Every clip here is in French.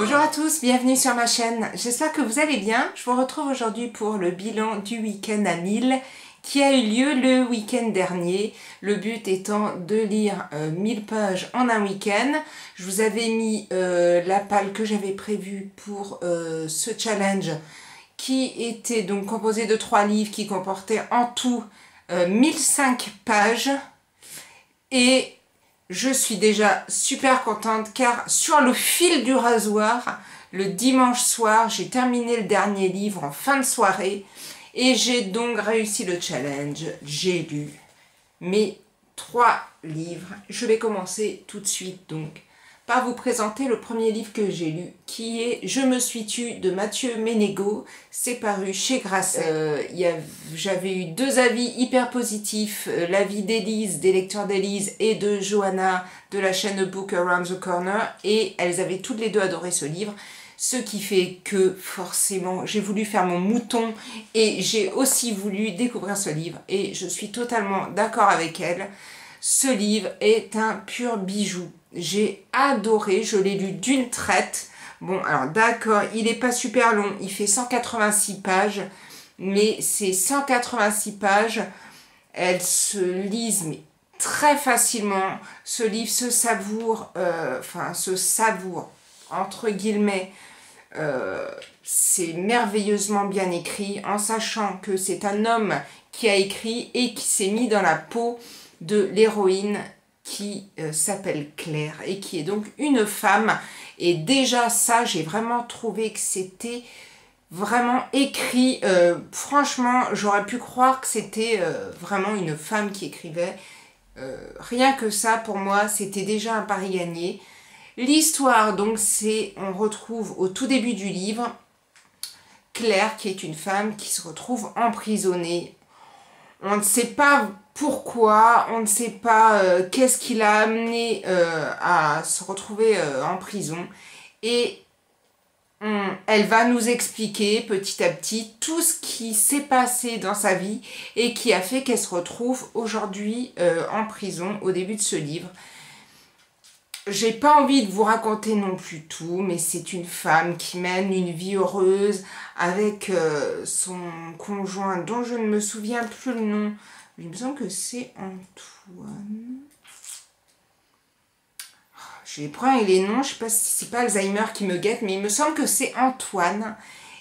Bonjour à tous, bienvenue sur ma chaîne. J'espère que vous allez bien. Je vous retrouve aujourd'hui pour le bilan du week-end à 1000 qui a eu lieu le week-end dernier. Le but étant de lire 1000 pages en un week-end. Je vous avais mis la palle que j'avais prévue pour ce challenge qui était donc composé de 3 livres qui comportaient en tout 1005 pages. Et je suis déjà super contente car sur le fil du rasoir, le dimanche soir, j'ai terminé le dernier livre en fin de soirée et j'ai donc réussi le challenge. J'ai lu mes 3 livres. Je vais commencer tout de suite donc par vous présenter le premier livre que j'ai lu qui est Je me suis tue de Mathieu Ménégo. C'est paru chez Grasset. J'avais eu 2 avis hyper positifs, l'avis d'Élise, des lecteurs d'Élise et de Johanna de la chaîne Book Around the Corner, et elles avaient toutes les deux adoré ce livre. Ce qui fait que forcément j'ai voulu faire mon mouton et j'ai aussi voulu découvrir ce livre et je suis totalement d'accord avec elles. Ce livre est un pur bijou. J'ai adoré, je l'ai lu d'une traite. Bon, alors d'accord, il n'est pas super long, il fait 186 pages, mais ces 186 pages, elles se lisent mais très facilement. Ce livre se savoure, entre guillemets. C'est merveilleusement bien écrit, en sachant que c'est un homme qui a écrit et qui s'est mis dans la peau de l'héroïne qui s'appelle Claire et qui est donc une femme. Et déjà ça, j'ai vraiment trouvé que c'était vraiment écrit. Franchement, j'aurais pu croire que c'était vraiment une femme qui écrivait. Rien que ça, pour moi, c'était déjà un pari gagné. L'histoire, donc, on retrouve au tout début du livre Claire, qui est une femme qui se retrouve emprisonnée. On ne sait pas pourquoi, on ne sait pas qu'est-ce qui l'a amené à se retrouver en prison. Et elle va nous expliquer petit à petit tout ce qui s'est passé dans sa vie et qui a fait qu'elle se retrouve aujourd'hui en prison au début de ce livre. J'ai pas envie de vous raconter non plus tout, mais c'est une femme qui mène une vie heureuse avec son conjoint dont je ne me souviens plus le nom. Il me semble que c'est Antoine. Je les prends avec les noms, je sais pas si c'est pas Alzheimer qui me guette, mais il me semble que c'est Antoine.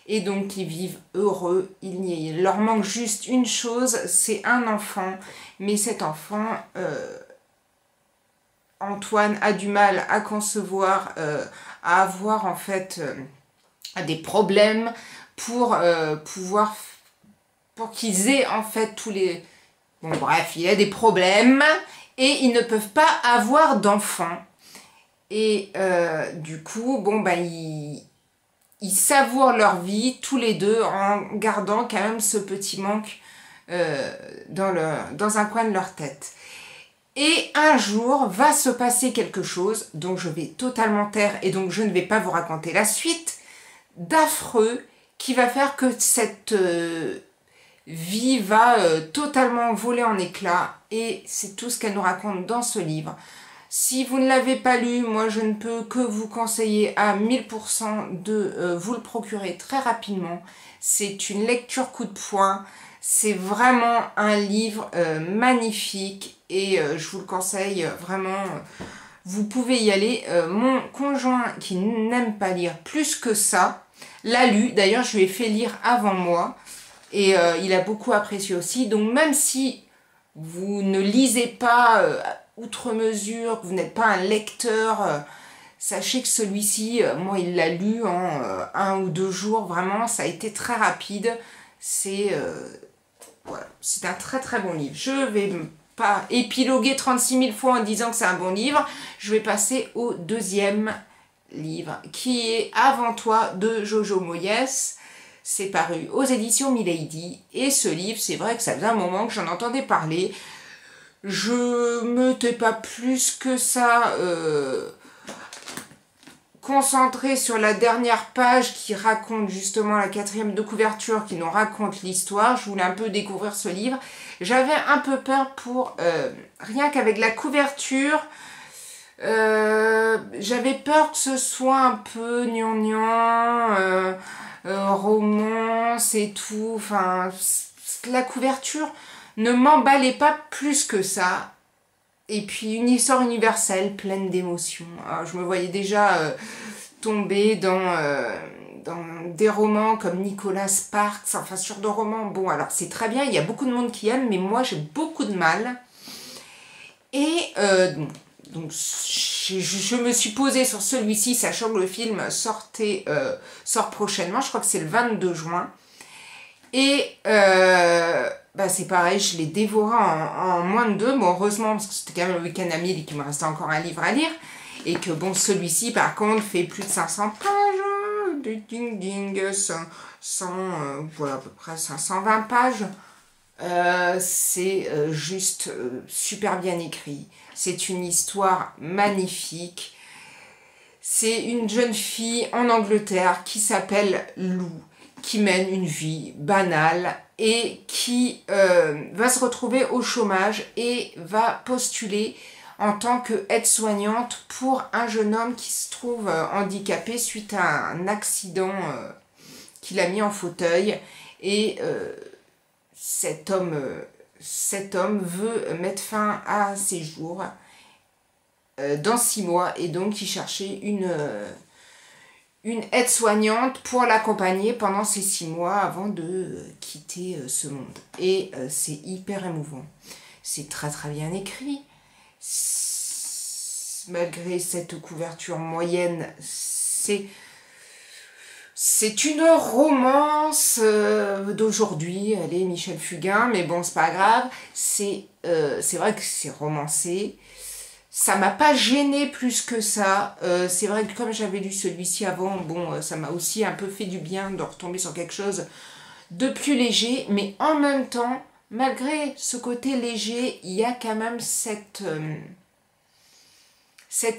Et donc ils vivent heureux, il leur manque juste une chose, c'est un enfant. Mais cet enfant... Antoine a du mal à concevoir, à avoir en fait des problèmes pour qu'ils aient en fait tous les... Bon bref, il y a des problèmes et ils ne peuvent pas avoir d'enfants. Et du coup, bon ben ils savourent leur vie tous les deux en gardant quand même ce petit manque dans un coin de leur tête. Et un jour va se passer quelque chose, donc je vais totalement taire et donc je ne vais pas vous raconter la suite, d'affreux, qui va faire que cette vie va totalement voler en éclats, et c'est tout ce qu'elle nous raconte dans ce livre. Si vous ne l'avez pas lu, moi je ne peux que vous conseiller à 1000% de vous le procurer très rapidement. C'est une lecture coup de poing. C'est vraiment un livre magnifique et je vous le conseille vraiment. Vous pouvez y aller. Mon conjoint qui n'aime pas lire plus que ça l'a lu. D'ailleurs, je lui ai fait lire avant moi et il a beaucoup apprécié aussi. Donc même si vous ne lisez pas outre mesure, que vous n'êtes pas un lecteur, sachez que celui-ci, moi il l'a lu en 1 ou 2 jours. Vraiment, ça a été très rapide. Voilà, c'est un très très bon livre. Je ne vais pas épiloguer 36 000 fois en disant que c'est un bon livre. Je vais passer au deuxième livre qui est Avant toi de Jojo Moyes. C'est paru aux éditions Milady. Et ce livre, c'est vrai que ça faisait un moment que j'en entendais parler. Je me tais pas plus que ça... concentré sur la dernière page qui raconte justement la 4e de couverture, qui nous raconte l'histoire. Je voulais un peu découvrir ce livre. J'avais un peu peur pour, rien qu'avec la couverture, J'avais peur que ce soit un peu gnangnan, romance et tout. Enfin, la couverture ne m'emballait pas plus que ça. Et puis une histoire universelle, pleine d'émotions. Alors, je me voyais déjà tomber dans des romans comme Nicholas Sparks, enfin sur de romans. Bon, alors c'est très bien, il y a beaucoup de monde qui aime, mais moi j'ai beaucoup de mal. Et donc je me suis posée sur celui-ci, sachant que le film sort prochainement, je crois que c'est le 22 juin. Et bah c'est pareil, je l'ai dévoré en moins de 2. Bon, heureusement, parce que c'était quand même le week-end à 1000 et qu'il me restait encore un livre à lire. Et que bon, celui-ci, par contre, fait plus de 500 pages. Ding ding, 100 voilà, à peu près 520 pages. C'est juste super bien écrit. C'est une histoire magnifique. C'est une jeune fille en Angleterre qui s'appelle Lou, qui mène une vie banale et qui va se retrouver au chômage et va postuler en tant qu'aide-soignante pour un jeune homme qui se trouve handicapé suite à un accident qui l'a mis en fauteuil. Et cet homme veut mettre fin à ses jours dans 6 mois et donc il cherchait une aide-soignante pour l'accompagner pendant ces 6 mois avant de quitter ce monde. Et c'est hyper émouvant. C'est très très bien écrit. Malgré cette couverture moyenne, c'est une romance d'aujourd'hui. Allez, Michel Fugain, mais bon, c'est pas grave. C'est vrai que c'est romancé. Ça m'a pas gêné plus que ça. C'est vrai que comme j'avais lu celui-ci avant, bon, ça m'a aussi un peu fait du bien de retomber sur quelque chose de plus léger. Mais en même temps, malgré ce côté léger, il y a quand même cette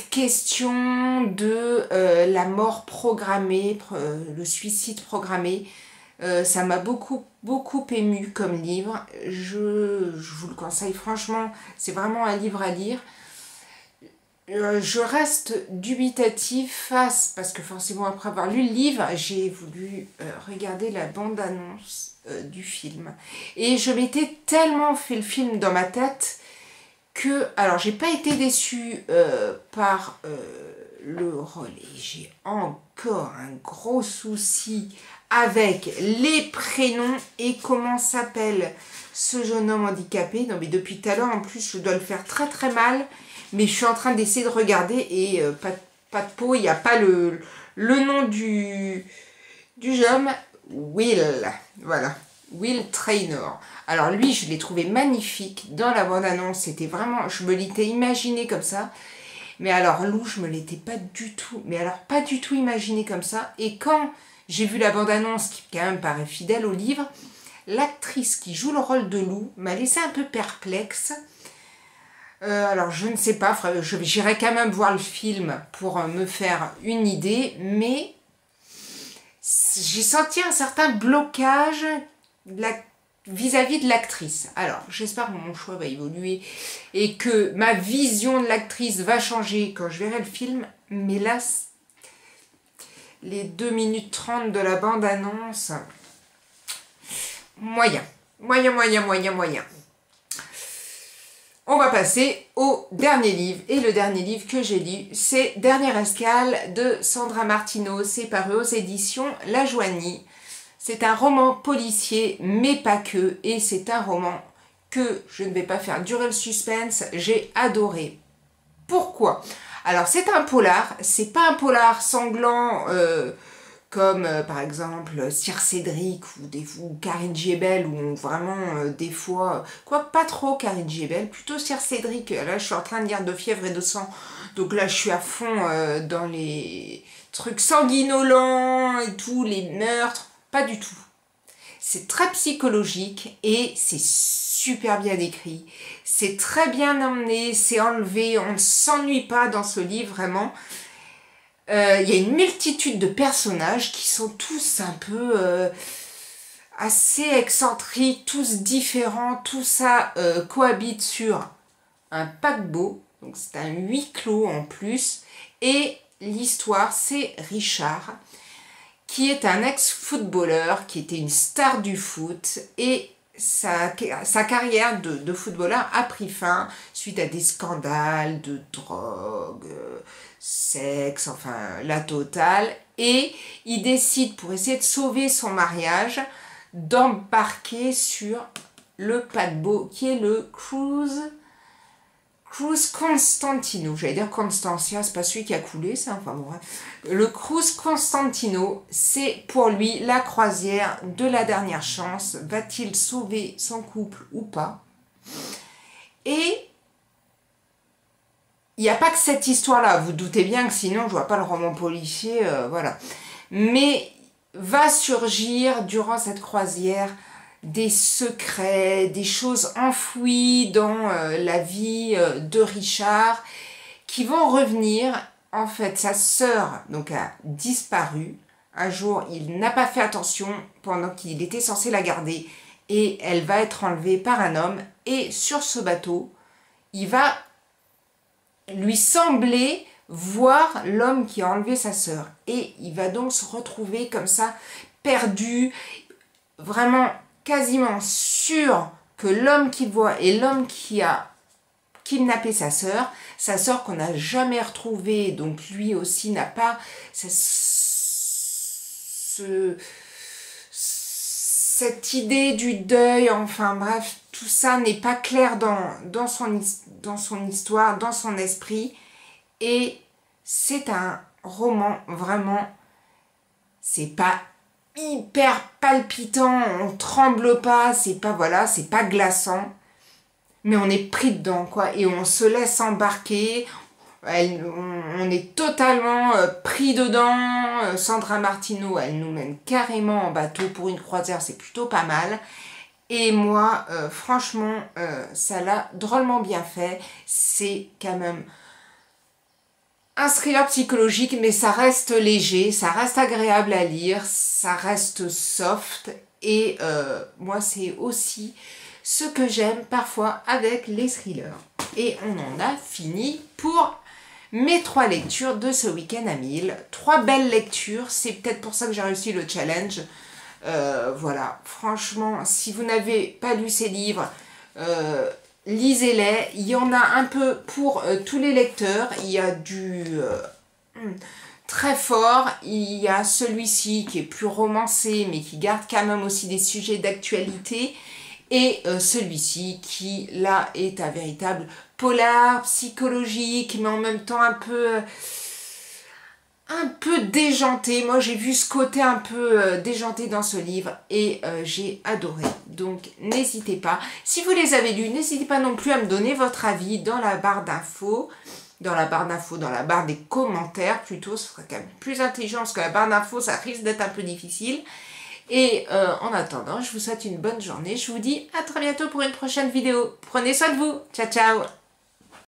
question de la mort programmée, le suicide programmé. Ça m'a beaucoup ému comme livre. Je vous le conseille franchement. C'est vraiment un livre à lire. Je reste dubitative face, parce que forcément après avoir lu le livre, j'ai voulu regarder la bande-annonce du film. Et je m'étais tellement fait le film dans ma tête que, alors j'ai pas été déçue par le rôle, et j'ai encore un gros souci avec les prénoms et comment s'appelle ce jeune homme handicapé. Non mais depuis tout à l'heure en plus je dois le faire très très mal. Mais je suis en train d'essayer de regarder et pas de peau, il n'y a pas le nom du jeune homme, Will, voilà, Will Traynor. Alors lui, je l'ai trouvé magnifique dans la bande-annonce, c'était vraiment, je me l'étais imaginé comme ça, mais alors Lou, je me l'étais pas du tout, mais alors pas du tout imaginé comme ça, et quand j'ai vu la bande-annonce, qui quand même paraît fidèle au livre, l'actrice qui joue le rôle de Lou m'a laissé un peu perplexe. Alors je ne sais pas, j'irai quand même voir le film pour me faire une idée, mais j'ai senti un certain blocage vis-à-vis de l'actrice. Alors j'espère que mon choix va évoluer et que ma vision de l'actrice va changer quand je verrai le film, mais là, les 2 minutes 30 de la bande-annonce, moyen. On va passer au dernier livre. Et le dernier livre que j'ai lu, c'est Dernière escale de Sandra Martineau. C'est paru aux éditions La Joanie. C'est un roman policier, mais pas que. Et c'est un roman que je ne vais pas faire durer le suspense. J'ai adoré. Pourquoi? Alors, c'est un polar. C'est pas un polar sanglant comme par exemple Sir Cédric ou Karine Giebel, où vraiment des fois, quoi pas trop Karine Giebel, plutôt Sir Cédric. Là je suis en train de lire De fièvre et de sang, donc là je suis à fond dans les trucs sanguinolents et tout, les meurtres, pas du tout. C'est très psychologique et c'est super bien écrit, c'est très bien emmené, c'est enlevé, on ne s'ennuie pas dans ce livre vraiment. Il y a une multitude de personnages qui sont tous un peu assez excentriques, tous différents, tout ça cohabite sur un paquebot. Donc c'est un huis clos en plus. Et l'histoire, c'est Richard, qui est un ex-footballeur, qui était une star du foot. Et sa carrière de footballeur a pris fin suite à des scandales de drogue, sexe, enfin la totale. Et il décide, pour essayer de sauver son mariage, d'embarquer sur le paquebot qui est le Cruise Constantino. J'allais dire Constantia, c'est pas celui qui a coulé, ça. Enfin bon, le Cruise Constantino, c'est pour lui la croisière de la dernière chance. Va-t-il sauver son couple ou pas? Et il n'y a pas que cette histoire-là. Vous doutez bien que sinon, je vois pas le roman policier, voilà. Mais va surgir durant cette croisière des secrets, des choses enfouies dans la vie de Richard qui vont revenir. En fait, sa sœur donc, a disparu. Un jour, il n'a pas fait attention pendant qu'il était censé la garder et elle va être enlevée par un homme. Et sur ce bateau, il va lui sembler voir l'homme qui a enlevé sa sœur. Et il va donc se retrouver comme ça, perdu, vraiment quasiment sûr que l'homme qu'il voit est l'homme qui a kidnappé sa sœur qu'on n'a jamais retrouvée, donc lui aussi n'a pas cette idée du deuil, enfin bref, tout ça n'est pas clair dans son histoire, dans son esprit, et c'est un roman vraiment, c'est pas hyper palpitant, on tremble pas, c'est pas, voilà, c'est pas glaçant, mais on est pris dedans, quoi, et on se laisse embarquer, on est totalement pris dedans. Sandra Martineau, elle nous mène carrément en bateau pour une croisière, c'est plutôt pas mal. Et moi, franchement, ça l'a drôlement bien fait. C'est quand même un thriller psychologique, mais ça reste léger, ça reste agréable à lire, ça reste soft. Et moi, c'est aussi ce que j'aime parfois avec les thrillers. Et on en a fini pour mes 3 lectures de ce week-end à 1000. 3 belles lectures, c'est peut-être pour ça que j'ai réussi le challenge. Voilà, franchement, si vous n'avez pas lu ces livres, lisez-les. Il y en a un peu pour tous les lecteurs. Il y a du très fort. Il y a celui-ci qui est plus romancé, mais qui garde quand même aussi des sujets d'actualité. Et celui-ci qui, là, est un véritable polar, psychologique, mais en même temps un peu déjanté. Moi, j'ai vu ce côté un peu déjanté dans ce livre et j'ai adoré. Donc, n'hésitez pas. Si vous les avez lus, n'hésitez pas non plus à me donner votre avis dans la barre d'infos. Dans la barre des commentaires plutôt. Ce serait quand même plus intelligent parce que la barre d'infos, ça risque d'être un peu difficile. Et en attendant, je vous souhaite une bonne journée. Je vous dis à très bientôt pour une prochaine vidéo. Prenez soin de vous. Ciao, ciao.